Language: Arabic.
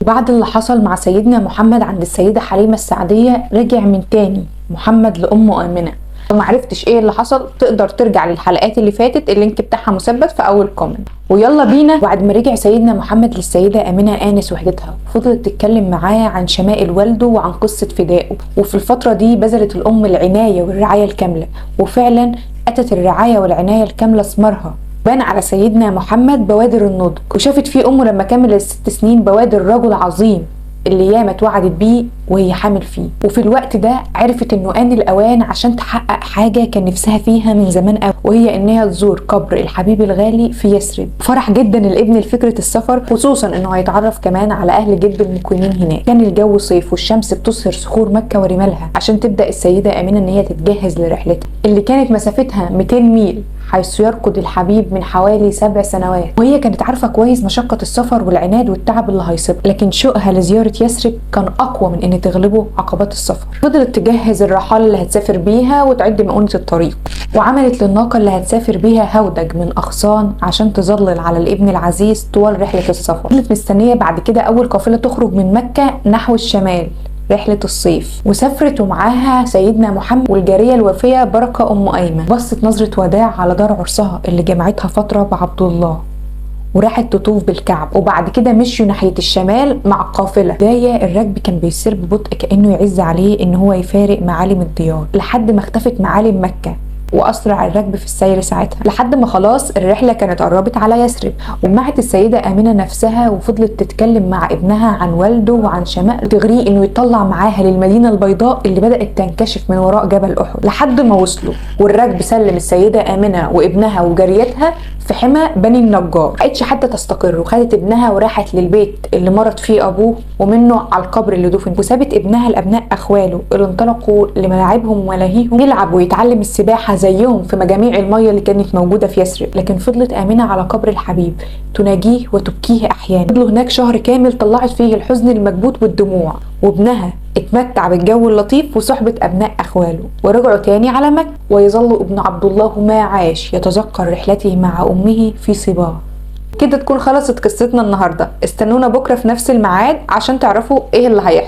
وبعد اللي حصل مع سيدنا محمد عند السيدة حليمة السعدية، رجع من تاني محمد لأمه آمنة. لو معرفتش ايه اللي حصل تقدر ترجع للحلقات اللي فاتت، اللينك بتاعها مثبت في اول كومنت. ويلا بينا. بعد ما رجع سيدنا محمد للسيدة آمنة آنس وحدتها، فضلت تتكلم معاه عن شمائل والده وعن قصة فدائه. وفي الفترة دي بذلت الأم العناية والرعاية الكاملة، وفعلا أتت الرعاية والعناية الكاملة ثمارها. بان على سيدنا محمد بوادر النضج، وشافت فيه أمه لما كمل ال6 سنين بوادر رجل عظيم اللي ياما اتوعدت بيه وهي حامل فيه. وفي الوقت ده عرفت انه آن الاوان عشان تحقق حاجه كان نفسها فيها من زمان قوي، وهي انها تزور قبر الحبيب الغالي في يثرب. فرح جدا الابن لفكره السفر، خصوصا انه هيتعرف كمان على اهل جد المقيمين هناك. كان الجو صيف والشمس بتصهر صخور مكه ورمالها عشان تبدا السيده آمنة ان هي تتجهز لرحلتها اللي كانت مسافتها 200 ميل، حيث يركض الحبيب من حوالي 7 سنوات. وهي كانت عارفه كويس مشقه السفر والعناد والتعب اللي هيصيبها، لكن شوقها لزياره يثرب كان اقوى من ان تغلبه عقبات السفر. فضلت تجهز الرحال اللي هتسافر بيها وتعد مؤونة الطريق، وعملت للناقه اللي هتسافر بيها هودج من اغصان عشان تظلل على الابن العزيز طوال رحله السفر. فضلت مستنيه بعد كده اول قافله تخرج من مكه نحو الشمال، رحلة الصيف. وسافرت ومعاها سيدنا محمد والجارية الوفية بركة أم أيمن. بصت نظرة وداع على دار عرسها اللي جمعتها فترة بعبد الله، وراحت تطوف بالكعب. وبعد كده مشوا ناحية الشمال مع القافلة. بداية الركب كان بيسير ببطء كأنه يعز عليه إن هو يفارق معالم الديار، لحد ما اختفت معالم مكة، واسرع الركب في السير ساعتها، لحد ما خلاص الرحله كانت قربت على يثرب. ومعت السيده آمنة نفسها وفضلت تتكلم مع ابنها عن والده وعن شمائل تغريه انه يطلع معاها للمدينه البيضاء اللي بدات تنكشف من وراء جبل احد، لحد ما وصلوا. والركب سلم السيده آمنة وابنها وجاريتها في حمى بني النجار. مبقتش حتى تستقر، وخدت ابنها وراحت للبيت اللي مرض فيه ابوه، ومنه على القبر اللي دفن. وسابت ابنها لابناء اخواله اللي انطلقوا لملاعبهم وملاهيهم يلعب ويتعلم السباحه زيهم في مجاميع الميه اللي كانت موجوده في يثرب. لكن فضلت آمنة على قبر الحبيب تناجيه وتبكيه احيانا. فضلوا هناك شهر كامل طلعت فيه الحزن المكبوت بالدموع. وابنها اتمتع بالجو اللطيف وصحبة أبناء أخواله، ورجعوا تاني على مكة. ويظل ابن عبد الله ما عاش يتذكر رحلته مع أمه في صباه. كده تكون خلصت قصتنا النهاردة. استنونا بكرة في نفس الميعاد عشان تعرفوا ايه اللي هيحصل.